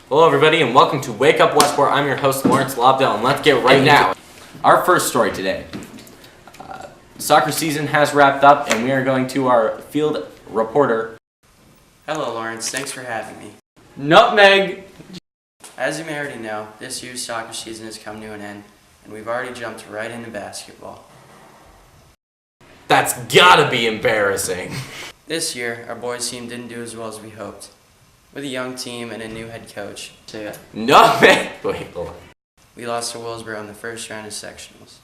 Hello everybody and welcome to Wake Up Westport. I'm your host Lawrence Lobdell and let's get right now. Our first story today. Soccer season has wrapped up and we are going to our field reporter. Hello Lawrence, thanks for having me. Nutmeg! As you may already know, this year's soccer season has come to an end and we've already jumped right into basketball. That's gotta be embarrassing. This year, our boys team didn't do as well as we hoped. With a young team and a new head coach. Nutmeg! Wait, hold on. We lost to Willsboro in the first round of sectionals.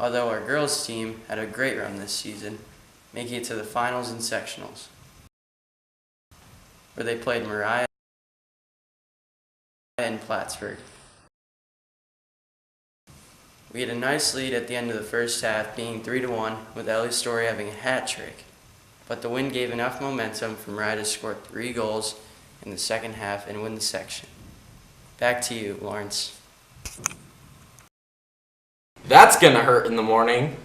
Although our girls team had a great run this season, making it to the finals and sectionals, where they played Mariah and Plattsburgh. We had a nice lead at the end of the first half, being 3-1, with Ellie Story having a hat trick. But the win gave enough momentum for Mariah to score 3 goals in the second half and win the section. Back to you, Lawrence. That's gonna hurt in the morning.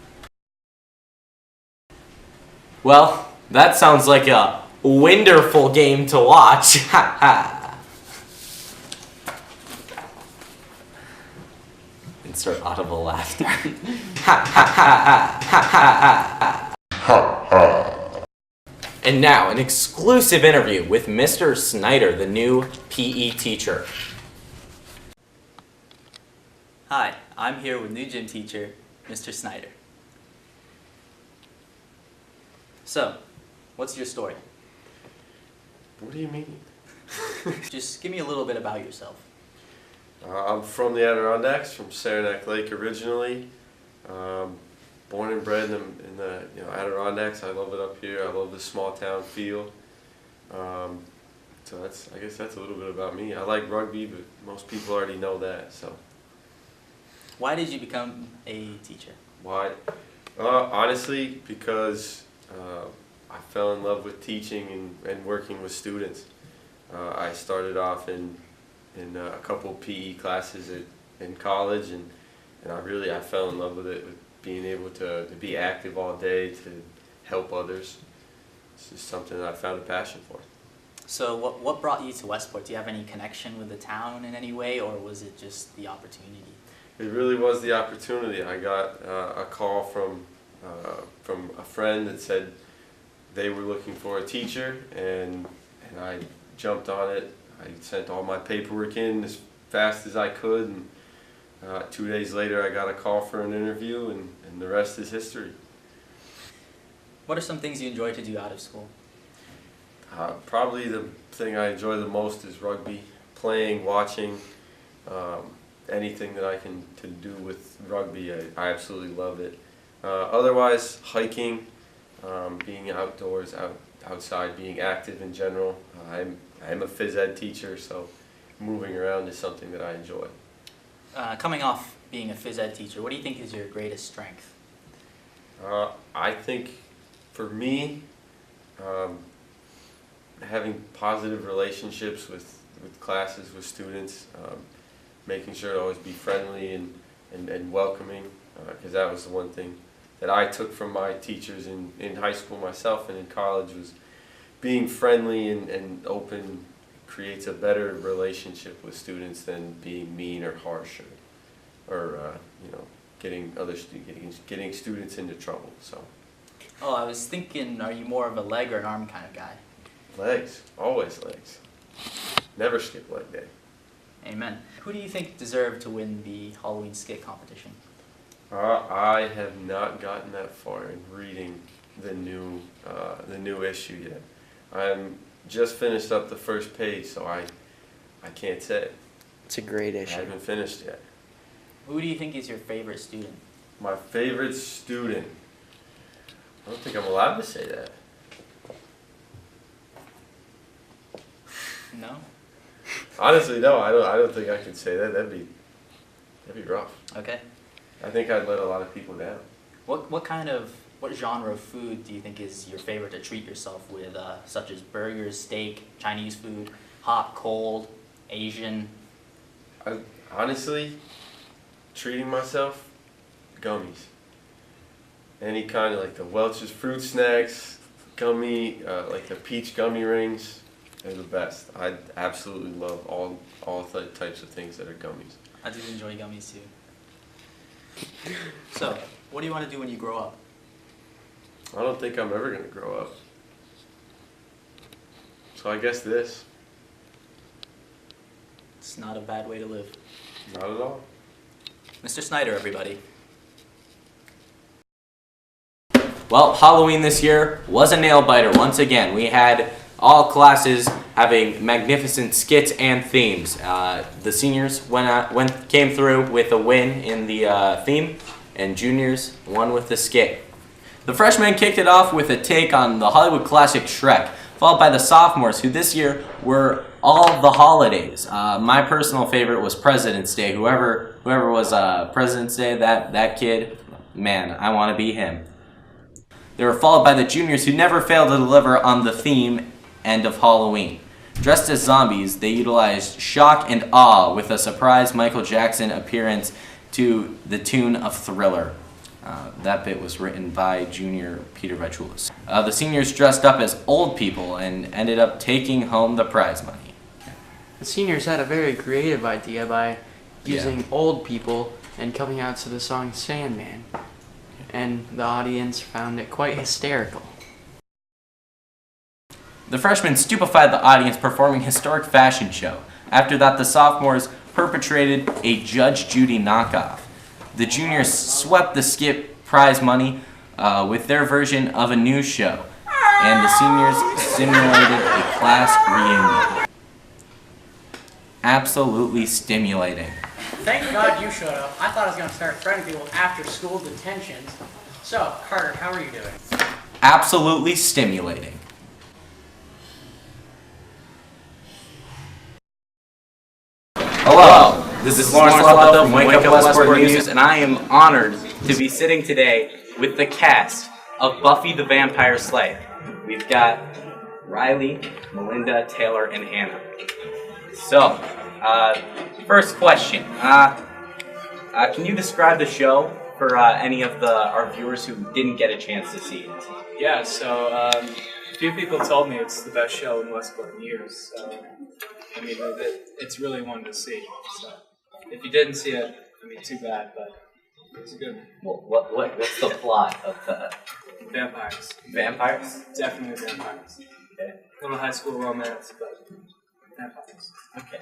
Well, that sounds like a wonderful game to watch. Ha ha. Insert audible laughter. Ha ha ha ha ha ha ha. Ha ha. And now, an exclusive interview with Mr. Snyder, the new PE teacher. Hi, I'm here with new gym teacher, Mr. Snyder. So, what's your story? What do you mean? Just give me a little bit about yourself. I'm from the Adirondacks, from Saranac Lake originally. Born and bred in the Adirondacks. I love it up here. I love the small town feel. So I guess that's a little bit about me. I like rugby, but most people already know that. So. Why did you become a teacher? Why? Honestly, because I fell in love with teaching and working with students. I started off in a couple PE classes in college, and I fell in love with it. With being able to be active all day, to help others. It's just something that I found a passion for. So what brought you to Westport? Do you have any connection with the town in any way, or was it just the opportunity? It really was the opportunity. I got a call from a friend that said they were looking for a teacher, and I jumped on it. I sent all my paperwork in as fast as I could, and 2 days later I got a call for an interview, and the rest is history. What are some things you enjoy to do out of school? Probably the thing I enjoy the most is rugby. Playing, watching, anything that I can do with rugby, I absolutely love it. Otherwise, hiking, being outdoors, outside, being active in general. I'm a phys ed teacher, so moving around is something that I enjoy. Coming off being a phys ed teacher, what do you think is your greatest strength? I think for me, having positive relationships with classes, with students, making sure to always be friendly and welcoming, because that was the one thing that I took from my teachers in high school myself and in college, was being friendly and open creates a better relationship with students than being mean or harsh or getting students into trouble. So. Oh, I was thinking, are you more of a leg or an arm kind of guy? Legs, always legs. Never skip leg day. Amen. Who do you think deserved to win the Halloween skit competition? I have not gotten that far in reading the new issue yet. I'm just finished up the first page, so I can't say. It's a great I issue. haven't finished yet. Who do you think is your favorite student? My favorite student. I don't think I'm allowed to say that. No? Honestly, no. I don't think I can say that. That'd be rough. Okay. I think I'd let a lot of people down. What genre of food do you think is your favorite to treat yourself with, such as burgers, steak, Chinese food, hot, cold, Asian? Honestly, treating myself, gummies. Any kind of like the Welch's fruit snacks, gummy, like the peach gummy rings, They're the best. I absolutely love all types of things that are gummies. I do enjoy gummies too. So, what do you want to do when you grow up? I don't think I'm ever gonna grow up. So I guess this. It's not a bad way to live. Not at all. Mr. Snyder, everybody. Well, Halloween this year was a nail biter once again. We had all classes having magnificent skits and themes. The seniors came through with a win in the theme, and juniors won with the skit. The freshmen kicked it off with a take on the Hollywood classic Shrek, followed by the sophomores, who this year were all the holidays. My personal favorite was President's Day. Whoever was President's Day, that kid, man, I want to be him. They were followed by the juniors, who never failed to deliver on the theme end of Halloween. Dressed as zombies, they utilized shock and awe with a surprise Michael Jackson appearance to the tune of Thriller. That bit was written by junior Peter Vachulis. The seniors dressed up as old people and ended up taking home the prize money. The seniors had a very creative idea by using old people and coming out to the song Sandman. And the audience found it quite hysterical. The freshmen stupefied the audience performing a historic fashion show. After that, the sophomores perpetrated a Judge Judy knockoff. The juniors swept the skip prize money with their version of a news show, and the seniors simulated a class reunion. Absolutely stimulating. Thank God you showed up. I thought I was going to start threatening people with after-school detentions. So, Carter, how are you doing? Absolutely stimulating. Hello, this is Lawrence Lotto from Wake Up Westport News, and I am honored to be sitting today with the cast of Buffy the Vampire Slayer. We've got Riley, Melinda, Taylor, and Hannah. So, first question. Can you describe the show for any of our viewers who didn't get a chance to see it? Yeah, so a few people told me it's the best show in Westport in years. So, I mean, it's really one to see. So, if you didn't see it, I mean, too bad, but it's good. Well, what's the plot of the Vampires. vampires? Definitely vampires. Okay. Little high school romance, but vampires. Okay.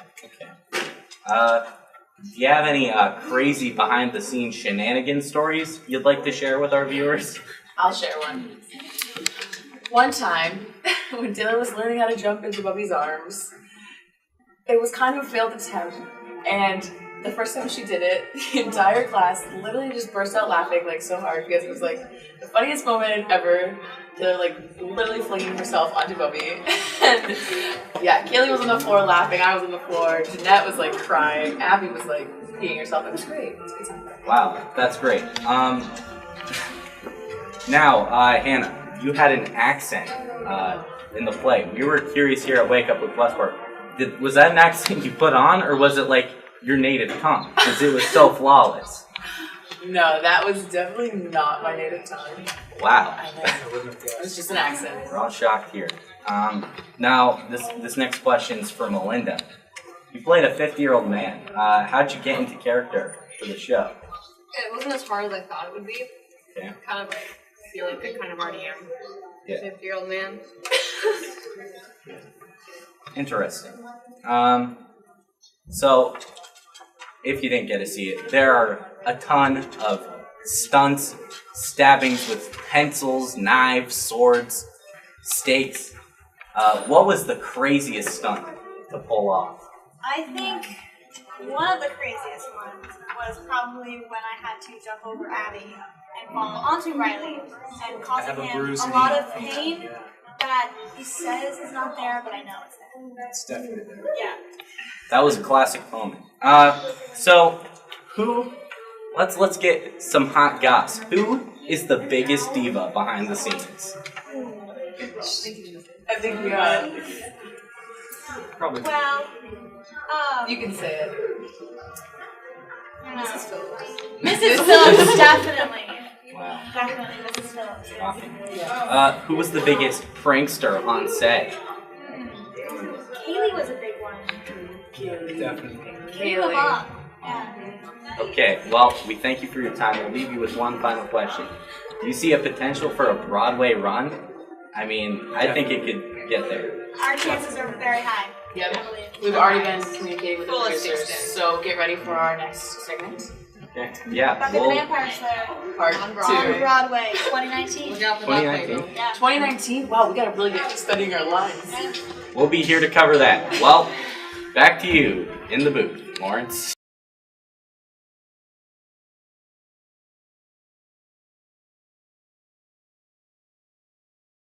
Do you have any crazy behind-the-scenes shenanigans stories you'd like to share with our viewers? I'll share one. One time, when Dylan was learning how to jump into Bubby's arms, it was kind of a failed attempt, and the first time she did it, the entire class literally just burst out laughing like so hard because it was like the funniest moment ever. To like literally flinging herself onto Bubby, and yeah, Kaylee was on the floor laughing. I was on the floor. Jeanette was like crying. Abby was like peeing herself. It was great. It was a good time. Wow, that's great. Now, Hannah, you had an accent in the play. We were curious here at Wake Up with Westport. Was that an accent you put on, or was it like your native tongue? Because it was so flawless. No, that was definitely not my native tongue. Wow. It was just an accent. We're all shocked here. Now, this next question is for Melinda. You played a 50-year-old man. How'd you get into character for the show? It wasn't as hard as I thought it would be. Okay. Kind of like feel like I kind of already am. Yeah. 50-year-old man. Interesting. So, if you didn't get to see it, there are a ton of stunts, stabbings with pencils, knives, swords, stakes. What was the craziest stunt to pull off? I think one of the craziest ones was probably when I had to jump over Abby and fall onto Riley and causing him a lot of pain that he says is not there, but I know it's there. It's definitely there. Yeah. That was a classic moment. So, let's get some hot goss. Who is the biggest diva behind the scenes? I think we got. Probably. Well, You can say it. Mrs. Phillips. Mrs. Phillips, definitely. Wow. Definitely Mrs. Phillips. Who was the biggest prankster on set? Kaylee was a big one. Definitely. Kaylee. Yeah. Okay, well, we thank you for your time. We'll leave you with one final question. Do you see a potential for a Broadway run? I mean, I think it could get there. Our chances are very high. Yep. I believe. We've already been communicating with the Full producers, extent. so get ready for our next segment. Okay. Yeah. Buffy the Well, Vampire Slayer Part On on Broadway. 2. Broadway, 2019. Look out for that 2019. playbill. Yeah. 2019? Wow, we gotta really get to studying our lines. we'll be here to cover that. Well, back to you in the booth, Lawrence.